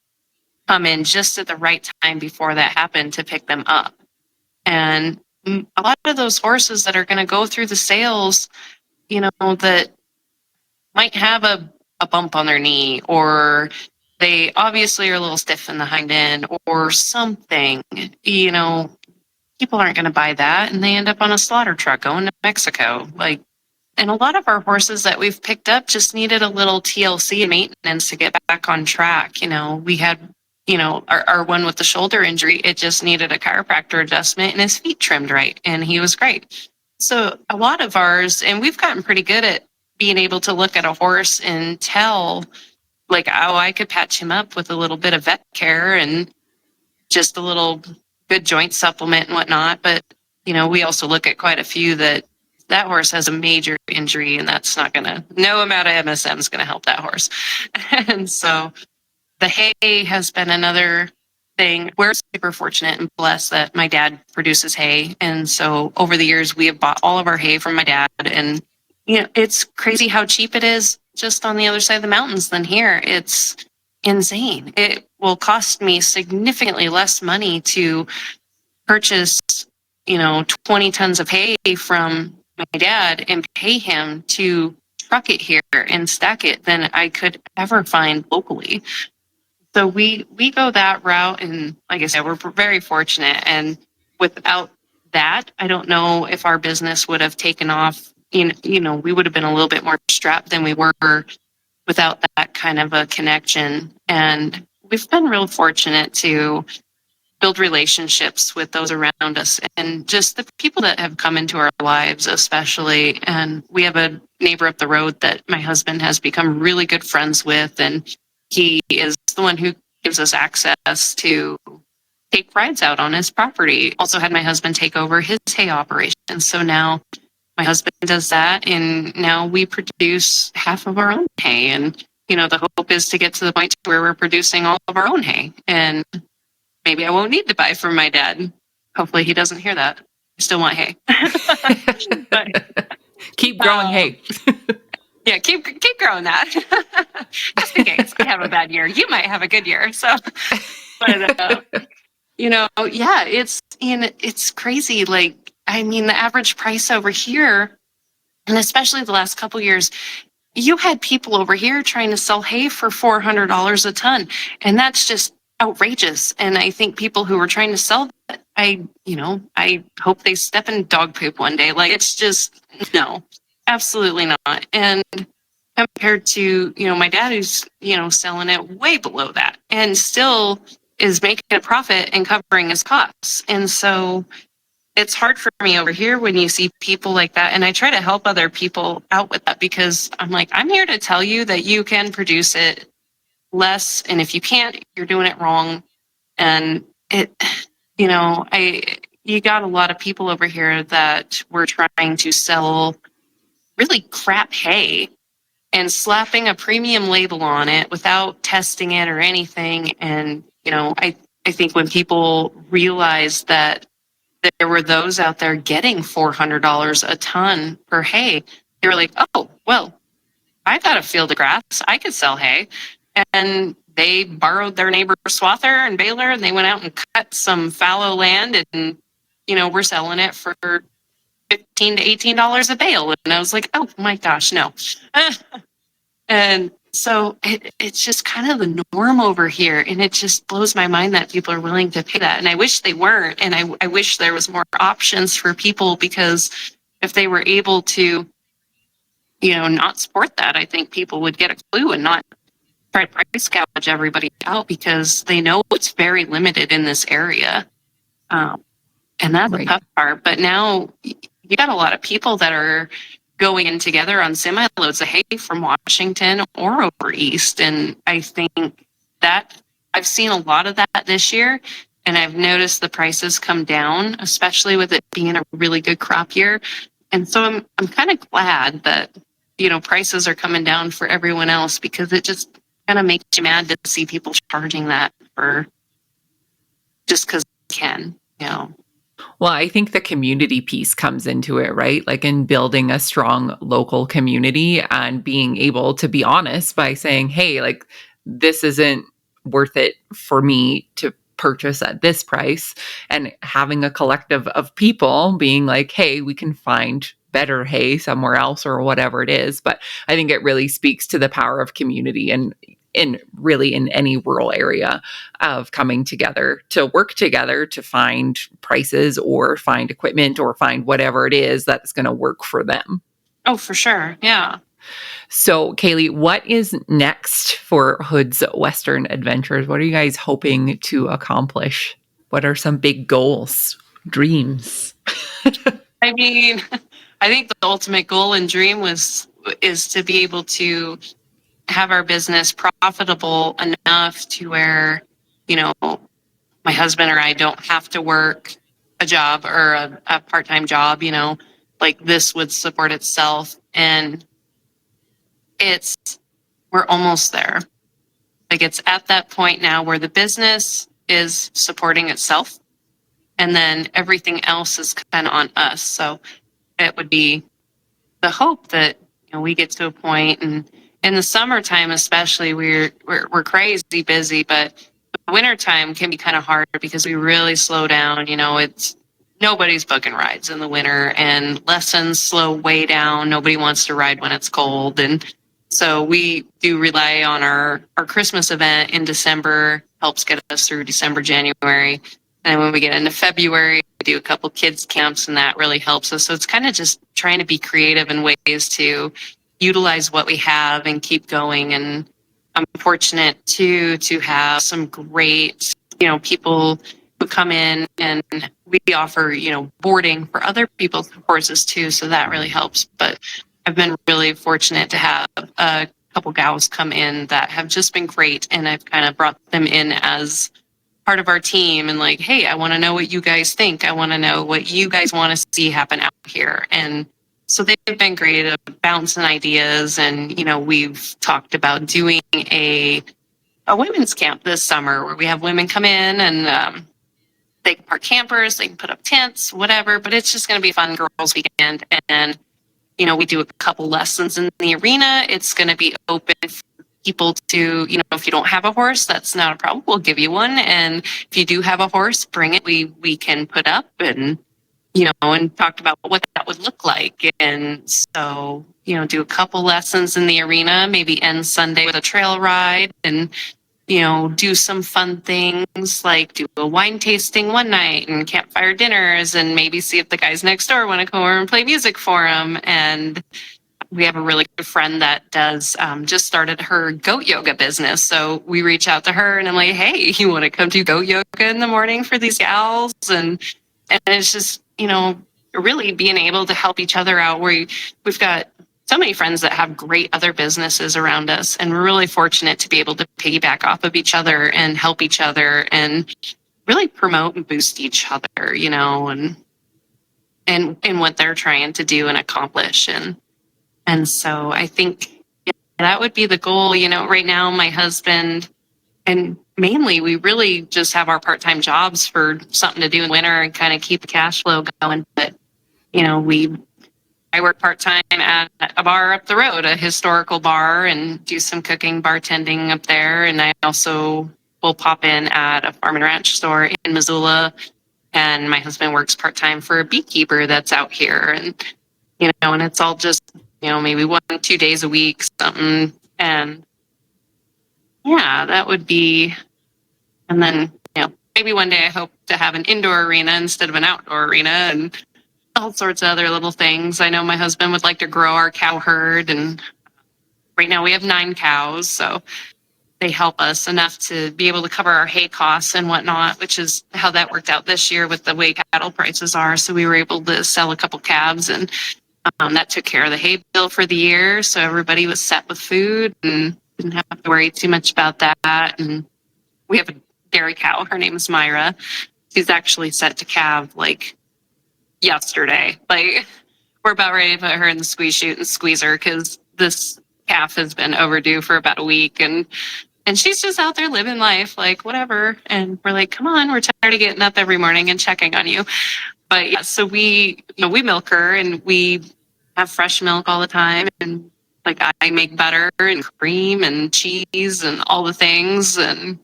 come in just at the right time before that happened to pick them up. And a lot of those horses that are going to go through the sales, that might have a bump on their knee, or they obviously are a little stiff in the hind end or something, people aren't going to buy that. And they end up on a slaughter truck going to Mexico. And a lot of our horses that we've picked up just needed a little TLC maintenance to get back on track. We had, our one with the shoulder injury, it just needed a chiropractor adjustment and his feet trimmed right. And he was great. So a lot of ours, and we've gotten pretty good at being able to look at a horse and tell, I could patch him up with a little bit of vet care and just a little good joint supplement and whatnot. But, we also look at quite a few that horse has a major injury, and that's not no amount of MSM is going to help that horse. And so the hay has been another thing. We're super fortunate and blessed that my dad produces hay. And so over the years, we have bought all of our hay from my dad. And, it's crazy how cheap it is just on the other side of the mountains than here. It's insane. It will cost me significantly less money to purchase, 20 tons of hay from my dad and pay him to truck it here and stack it than I could ever find locally. So we go that route. And like I said, we're very fortunate. And without that, I don't know if our business would have taken off. We would have been a little bit more strapped than we were without that kind of a connection. And we've been real fortunate to build relationships with those around us and just the people that have come into our lives, especially. And we have a neighbor up the road that my husband has become really good friends with. And he is the one who gives us access to take rides out on his property. Also had my husband take over his hay operation. So now my husband does that. And now we produce half of our own hay. And, the hope is to get to the point where we're producing all of our own hay. And maybe I won't need to buy from my dad. Hopefully he doesn't hear that. I still want hay. But, keep growing hay. Yeah, keep growing that. Just in case I have a bad year. You might have a good year. So, but, yeah, it's crazy. The average price over here, and especially the last couple of years, you had people over here trying to sell hay for $400 a ton. And that's just outrageous. And I think people who were trying to sell that, I hope they step in dog poop one day. It's just, no, absolutely not. And compared to, my dad who's, selling it way below that and still is making a profit and covering his costs. And so it's hard for me over here when you see people like that. And I try to help other people out with that because I'm here to tell you that you can produce it less. And if you can't, you're doing it wrong. And you got a lot of people over here that were trying to sell really crap hay and slapping a premium label on it without testing it or anything. And, I think when people realized that there were those out there getting $400 a ton per hay, they were like, oh, well, I got a field of grass. I could sell hay. And they borrowed their neighbor's swather and baler, and they went out and cut some fallow land, and, we're selling it for $15 to $18 a bale. And I was like, oh my gosh, no. And so it's just kind of the norm over here. And it just blows my mind that people are willing to pay that. And I wish they weren't. And I wish there was more options for people, because if they were able to, not support that, I think people would get a clue and not try to price gouge everybody out, because they know it's very limited in this area. And that's the tough part. But now you got a lot of people that are going in together on semi-loads of hay from Washington or over east. And I think that I've seen a lot of that this year. And I've noticed the prices come down, especially with it being a really good crop year. And so I'm kind of glad that, prices are coming down for everyone else, because it just kind of makes you mad to see people charging that for just because they can, Well, I think the community piece comes into it, right? Like in building a strong local community and being able to be honest by saying, hey, like, this isn't worth it for me to purchase at this price, and having a collective of people being like, hey, we can find better hay somewhere else or whatever it is. But I think it really speaks to the power of community, and really in any rural area, of coming together to work together to find prices or find equipment or find whatever it is that's going to work for them. Oh, for sure. Yeah. So, Kailey, what is next for Hood's Western Adventures? What are you guys hoping to accomplish? What are some big goals, dreams? I mean, I think the ultimate goal and dream is to be able to have our business profitable enough to where, my husband or I don't have to work a job or a part-time job, like this would support itself. And we're almost there. Like, it's at that point now where the business is supporting itself, and then everything else is kind of on us. So it would be the hope that, we get to a point, and in the summertime especially, we're crazy busy, but the wintertime can be kind of hard because we really slow down. It's nobody's booking rides in the winter, and lessons slow way down. Nobody wants to ride when it's cold. And so we do rely on our Christmas event in December, helps get us through December, January. And when we get into February, we do a couple kids camps, and that really helps us. So it's kind of just trying to be creative in ways to utilize what we have and keep going. And I'm fortunate to have some great, people who come in, and we offer, boarding for other people's horses too. So that really helps. But I've been really fortunate to have a couple gals come in that have just been great. And I've kind of brought them in as part of our team, and like, hey, I want to know what you guys think. I want to know what you guys want to see happen out here. And so they've been great at bouncing ideas. And, we've talked about doing a women's camp this summer where we have women come in, and they can park campers, they can put up tents, whatever, but it's just going to be a fun girls weekend. And, we do a couple lessons in the arena. It's going to be open for people to, if you don't have a horse, that's not a problem. We'll give you one. And if you do have a horse, bring it. We can put up and, and talked about what that would look like. And so, do a couple lessons in the arena, maybe end Sunday with a trail ride, and, do some fun things like do a wine tasting one night and campfire dinners, and maybe see if the guys next door want to come over and play music for them. And we have a really good friend that does just started her goat yoga business. So we reach out to her, and I'm like, hey, you want to come do goat yoga in the morning for these gals? And it's just, really being able to help each other out. We've got so many friends that have great other businesses around us, and we're really fortunate to be able to piggyback off of each other and help each other and really promote and boost each other, and what they're trying to do and accomplish. And so I think that would be the goal. Right now, my husband, and mainly we really just have our part-time jobs for something to do in winter and kind of keep the cash flow going. But, I work part-time at a bar up the road, a historical bar, and do some cooking, bartending up there. And I also will pop in at a farm and ranch store in Missoula. And my husband works part-time for a beekeeper that's out here. And it's all just, maybe 1-2 days a week, something. And yeah, that would be, and then, maybe one day I hope to have an indoor arena instead of an outdoor arena, and all sorts of other little things. I know my husband would like to grow our cow herd, and right now we have 9 cows, so they help us enough to be able to cover our hay costs and whatnot, which is how that worked out this year with the way cattle prices are. So we were able to sell a couple calves, and that took care of the hay bill for the year. So everybody was set with food and didn't have to worry too much about that. And we have a dairy cow. Her name is Myra. She's actually set to calve like yesterday. Like, we're about ready to put her in the squeeze chute and squeeze her because this calf has been overdue for about a week. And she's just out there living life, like, whatever. And we're like, come on, we're tired of getting up every morning and checking on you. But yeah, so we milk her, and we have fresh milk all the time. And like, I make butter and cream and cheese and all the things. And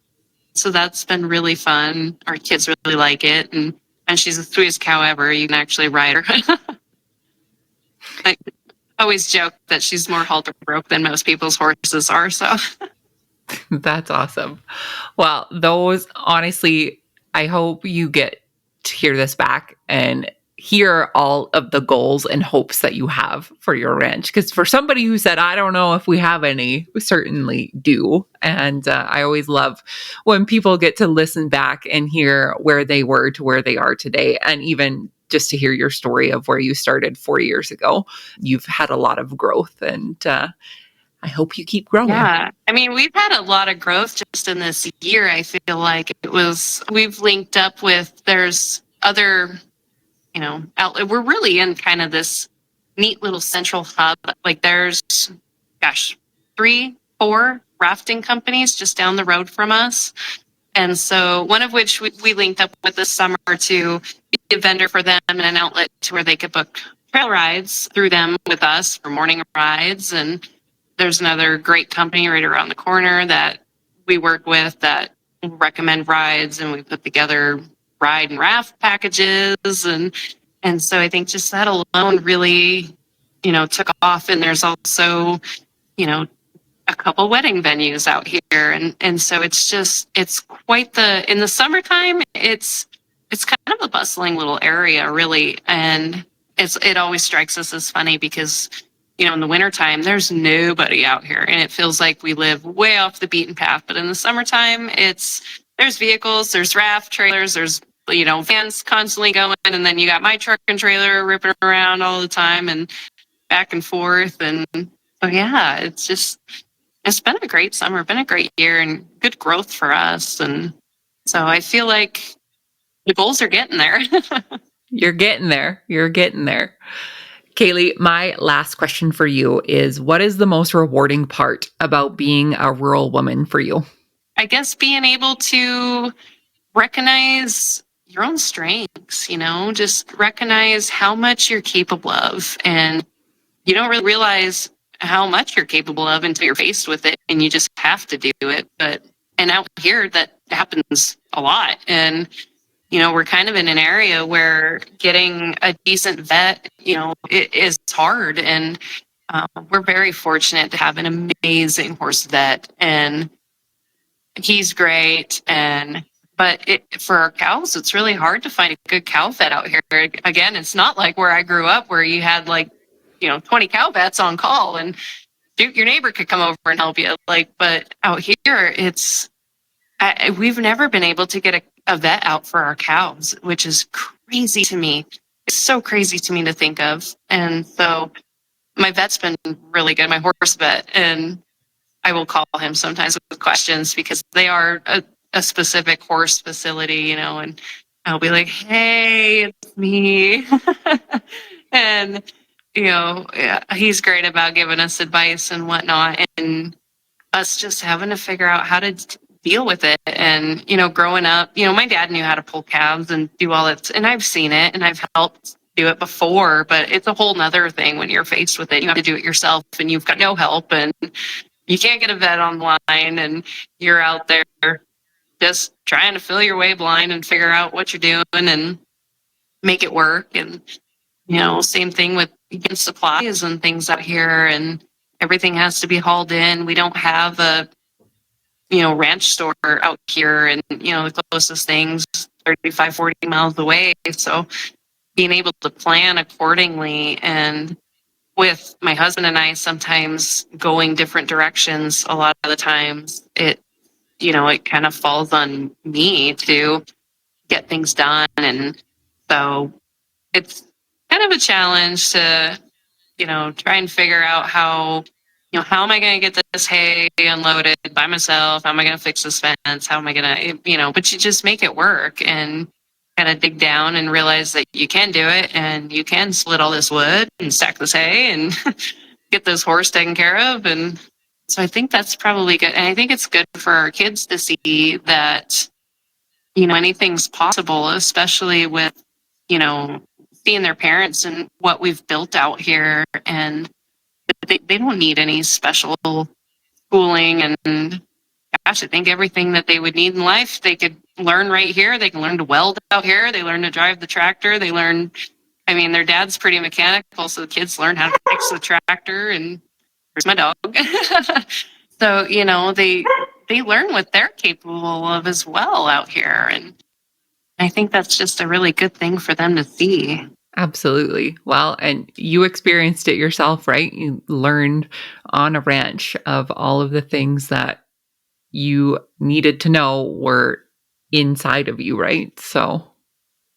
so that's been really fun. Our kids really like it. And she's the sweetest cow ever. You can actually ride her. I always joke that she's more halter broke than most people's horses are. So That's awesome. Well, those, honestly, I hope you get to hear this back and hear all of the goals and hopes that you have for your ranch. Because for somebody who said, I don't know if we have any, we certainly do. And I always love when people get to listen back and hear where they were to where they are today. And even just to hear your story of where you started 4 years ago. You've had a lot of growth, and I hope you keep growing. yeah, I mean, we've had a lot of growth just in this year. I feel like we've linked up with, there's other, outlet. We're really in kind of this neat little central hub. Like, there's, 3, 4 rafting companies just down the road from us. And so one of which we linked up with this summer to be a vendor for them and an outlet to where they could book trail rides through them with us for morning rides. And there's another great company right around the corner that we work with that recommend rides, and we put together ride and raft packages. And so I think just that alone really, took off. And there's also, a couple wedding venues out here. And so it's quite in the summertime, it's kind of a bustling little area, really. And it always strikes us as funny because, in the wintertime, there's nobody out here, and it feels like we live way off the beaten path. But in the summertime, there's vehicles, there's raft trailers, there's, vans constantly going. And then you got my truck and trailer ripping around all the time and back and forth. And so, yeah, it's been a great summer, been a great year, and good growth for us. And so I feel like the goals are getting there. You're getting there. You're getting there. Kailey, my last question for you is, what is the most rewarding part about being a rural woman for you? I guess being able to recognize your own strengths, just recognize how much you're capable of. And you don't really realize how much you're capable of until you're faced with it, and you just have to do it. And out here, that happens a lot. And, we're kind of in an area where getting a decent vet, it is hard. And we're very fortunate to have an amazing horse vet, and he's great. But for our cows, it's really hard to find a good cow vet out here. Again, it's not like where I grew up, where you had 20 cow vets on call, and your neighbor could come over and help you. But out here, we've never been able to get a vet out for our cows, which is crazy to me. It's so crazy to me to think of. And so my vet's been really good, my horse vet, and I will call him sometimes with questions because they are a specific horse facility, and I'll be like, hey, it's me. And, yeah, he's great about giving us advice and whatnot. And us just having to figure out how to deal with it. And, growing up, my dad knew how to pull calves and do all that. And I've seen it and I've helped do it before, but it's a whole nother thing when you're faced with it. You have to do it yourself and you've got no help and you can't get a vet online and you're out there just trying to feel your way blind and figure out what you're doing and make it work. And, same thing with getting supplies and things out here, and everything has to be hauled in. We don't have a, ranch store out here, and, the closest things 35, 40 miles away. So being able to plan accordingly, and with my husband and I sometimes going different directions, a lot of the times it kind of falls on me to get things done. And so it's kind of a challenge to, try and figure out how am I going to get this hay unloaded by myself? How am I going to fix this fence? How am I going to, but you just make it work and kind of dig down and realize that you can do it and you can split all this wood and stack this hay and get this horse taken care of. And so I think that's probably good. And I think it's good for our kids to see that, anything's possible, especially with, seeing their parents and what we've built out here. And they don't need any special schooling. And gosh, I think everything that they would need in life, they could learn right here. They can learn to weld out here. They learn to drive the tractor. Their dad's pretty mechanical, so the kids learn how to fix the tractor. And where's my dog? So, they learn what they're capable of as well out here. And I think that's just a really good thing for them to see. Absolutely. Well, and you experienced it yourself, right? You learned on a ranch of all of the things that you needed to know were inside of you, right? So,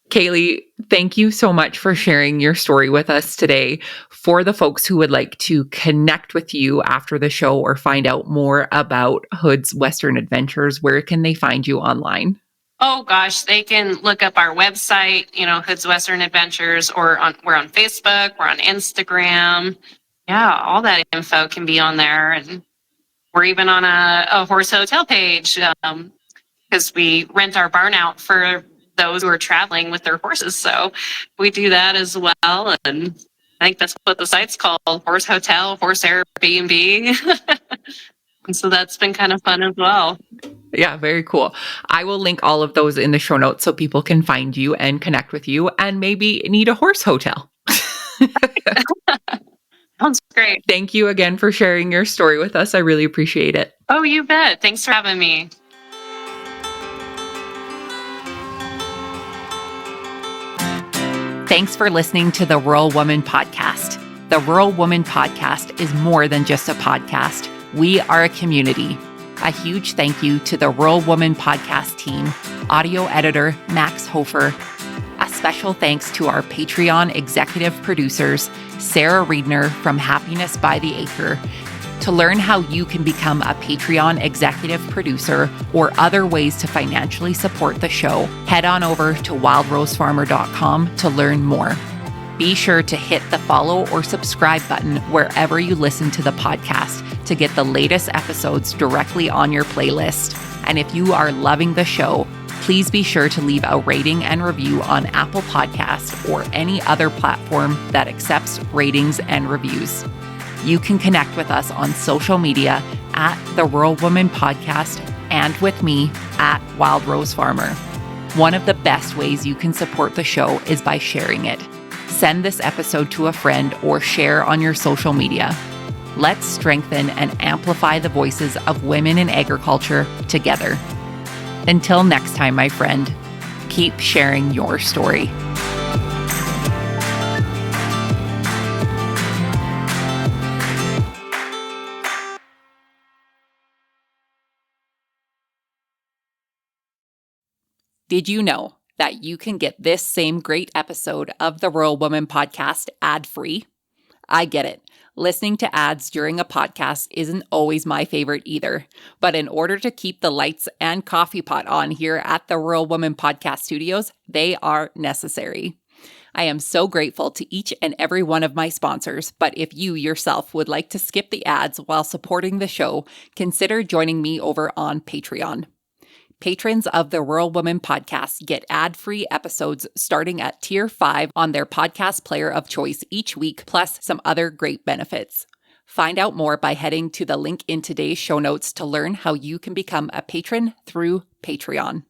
Kailey, thank you so much for sharing your story with us today. For the folks who would like to connect with you after the show or find out more about Hood's Western Adventures, where can they find you online? Oh gosh, they can look up our website, Hood's Western Adventures, or we're on Facebook, we're on Instagram. Yeah, all that info can be on there. And we're even on a horse hotel page because we rent our barn out for those who are traveling with their horses. So we do that as well. And I think that's what the site's called, Horse Hotel, Horse Airbnb. And so that's been kind of fun as well. Yeah, very cool. I will link all of those in the show notes so people can find you and connect with you and maybe need a horse hotel. Sounds great. Thank you again for sharing your story with us. I really appreciate it. Oh, you bet. Thanks for having me. Thanks for listening to the Rural Woman Podcast. The Rural Woman Podcast is more than just a podcast. We are a community. A huge thank you to the Rural Woman Podcast team, audio editor Max Hofer. A special thanks to our Patreon executive producers, Sarah Riedner from Happiness by the Acre. To learn how you can become a Patreon executive producer or other ways to financially support the show, head on over to wildrosefarmer.com to learn more. Be sure to hit the follow or subscribe button wherever you listen to the podcast to get the latest episodes directly on your playlist. And if you are loving the show, please be sure to leave a rating and review on Apple Podcasts or any other platform that accepts ratings and reviews. You can connect with us on social media at The Rural Woman Podcast and with me at Wild Rose Farmer. One of the best ways you can support the show is by sharing it. Send this episode to a friend or share on your social media. Let's strengthen and amplify the voices of women in agriculture together. Until next time, my friend, keep sharing your story. Did you know that you can get this same great episode of the Rural Woman Podcast ad-free? I get it. Listening to ads during a podcast isn't always my favorite either. But in order to keep the lights and coffee pot on here at the Rural Woman Podcast Studios, they are necessary. I am so grateful to each and every one of my sponsors, but if you yourself would like to skip the ads while supporting the show, consider joining me over on Patreon. Patrons of the Rural Woman Podcast get ad-free episodes starting at Tier 5 on their podcast player of choice each week, plus some other great benefits. Find out more by heading to the link in today's show notes to learn how you can become a patron through Patreon.